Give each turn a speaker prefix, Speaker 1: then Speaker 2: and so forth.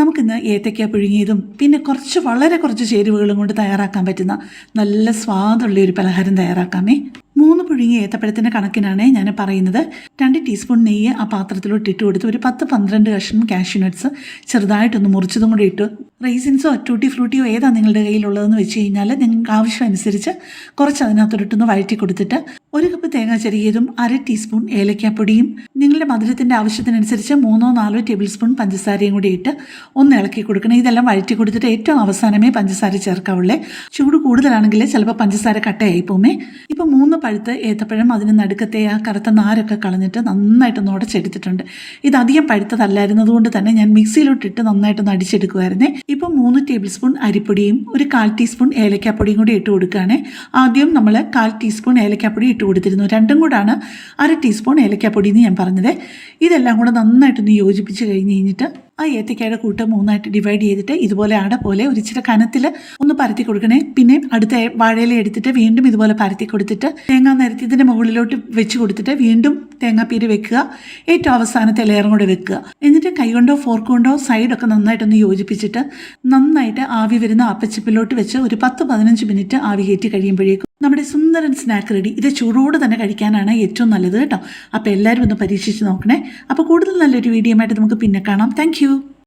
Speaker 1: നമുക്കിന്ന് ഏത്തയ്ക്ക പുഴുങ്ങിയതും പിന്നെ വളരെ കുറച്ച് ചേരുവകളും കൊണ്ട് തയ്യാറാക്കാൻ പറ്റുന്ന നല്ല സ്വാദുള്ള ഒരു പലഹാരം തയ്യാറാക്കാമേ. 3 പുഴുങ്ങിയ ഏത്തപ്പഴത്തിൻ്റെ കണക്കിനാണ് ഞാൻ പറയുന്നത്. 2 ടീസ്പൂൺ നെയ്യ് ആ പാത്രത്തിലോട്ട് ഇട്ട് കൊടുത്ത് ഒരു 10-12 കഷ്ണം കാഷ്യൂ നട്ട്സ് ചെറുതായിട്ടൊന്ന് മുറിച്ചതും കൂടി ഇട്ട്, റൈസിൻസോ ടൂട്ടി ഫ്രൂട്ടിയോ ഏതാണ് നിങ്ങളുടെ കയ്യിലുള്ളതെന്ന് വെച്ച് കഴിഞ്ഞാൽ നിങ്ങൾക്ക് ആവശ്യമനുസരിച്ച് കുറച്ച് അതിനകത്തോട്ടൊന്ന് വഴറ്റി കൊടുത്തിട്ട് 1 കപ്പ് തേങ്ങ ചെറിയതും 1/2 ടീസ്പൂൺ ഏലക്കാപ്പൊടിയും നിങ്ങളുടെ മധുരത്തിൻ്റെ ആവശ്യത്തിനനുസരിച്ച് 3-4 ടേബിൾ സ്പൂൺ പഞ്ചസാരയും കൂടി ഇട്ട് ഒന്ന് ഇളക്കി കൊടുക്കണം. ഇതെല്ലാം വഴറ്റി കൊടുത്തിട്ട് ഏറ്റവും അവസാനമേ പഞ്ചസാര ചേർക്കാവുള്ളേ. ചൂട് കൂടുതലാണെങ്കിൽ ചിലപ്പോൾ പഞ്ചസാര കട്ടയായി പോമേ. ഇപ്പോൾ 3 പഴുത്ത് ഏത്തപ്പഴം അതിന് നടുക്കത്തെ ആ കറുത്ത നാരൊക്കെ കളഞ്ഞിട്ട് നന്നായിട്ടൊന്ന് ഉടച്ചെടുത്തിട്ടുണ്ട്. ഇത് അധികം പഴുത്തതല്ലായിരുന്നതുകൊണ്ട് തന്നെ ഞാൻ മിക്സിയിലോട്ടിട്ട് നന്നായിട്ടൊന്ന് അടിച്ചെടുക്കുമായിരുന്നേ. ഇപ്പോൾ 3 ടേബിൾ സ്പൂൺ അരിപ്പൊടിയും ഒരു 1/4 ടീസ്പൂൺ ഏലക്കാപ്പൊടിയും കൂടി ഇട്ട് കൊടുക്കുകയാണ്. ആദ്യം നമ്മൾ 1/4 ടീസ്പൂൺ ഏലക്കാപ്പൊടി ഇട്ട് കൊടുത്തിരുന്നു. രണ്ടും കൂടാണ് 1/2 ടീസ്പൂൺ ഏലക്കാപ്പൊടി എന്ന് ഞാൻ പറഞ്ഞത്. ഇതെല്ലാം കൂടെ നന്നായിട്ടൊന്ന് യോജിപ്പിച്ച് കഴിഞ്ഞിട്ട് ആ ഏത്തയ്ക്കയുടെ കൂട്ട് 3ആയിട്ട് ഡിവൈഡ് ചെയ്തിട്ട് ഇതുപോലെ അട പോലെ ഒരു ഇച്ചിരി കനത്തിൽ ഒന്ന് പരത്തി കൊടുക്കണേ. പിന്നെ അടുത്ത വാഴയില എടുത്തിട്ട് വീണ്ടും ഇതുപോലെ പരത്തി കൊടുത്തിട്ട് തേങ്ങ നിരത്തിയതിൻ്റെ മുകളിലോട്ട് വെച്ച് കൊടുത്തിട്ട് വീണ്ടും തേങ്ങാപ്പീര് വെക്കുക. ഏറ്റവും അവസാനത്തെ ലെയറും കൂടെ വെക്കുക. എന്നിട്ട് കൈകൊണ്ടോ ഫോർക്ക് കൊണ്ടോ സൈഡൊക്കെ നന്നായിട്ടൊന്ന് യോജിപ്പിച്ചിട്ട് നന്നായിട്ട് ആവി വരുന്ന അപ്പച്ചപ്പിലോട്ട് വെച്ച് ഒരു 10-15 മിനിറ്റ് ആവി കയറ്റി കഴിയുമ്പോഴേക്കും നമ്മുടെ സുന്ദരൻ സ്നാക്ക് റെഡി. ഇത് ചൂടോട് തന്നെ കഴിക്കാനാണ് ഏറ്റവും നല്ലത് കേട്ടോ. അപ്പോൾ എല്ലാവരും ഒന്ന് പരീക്ഷിച്ച് നോക്കണേ. അപ്പോൾ കൂടുതൽ നല്ലൊരു വീഡിയോ ആയിട്ട് നമുക്ക് പിന്നെ കാണാം. താങ്ക്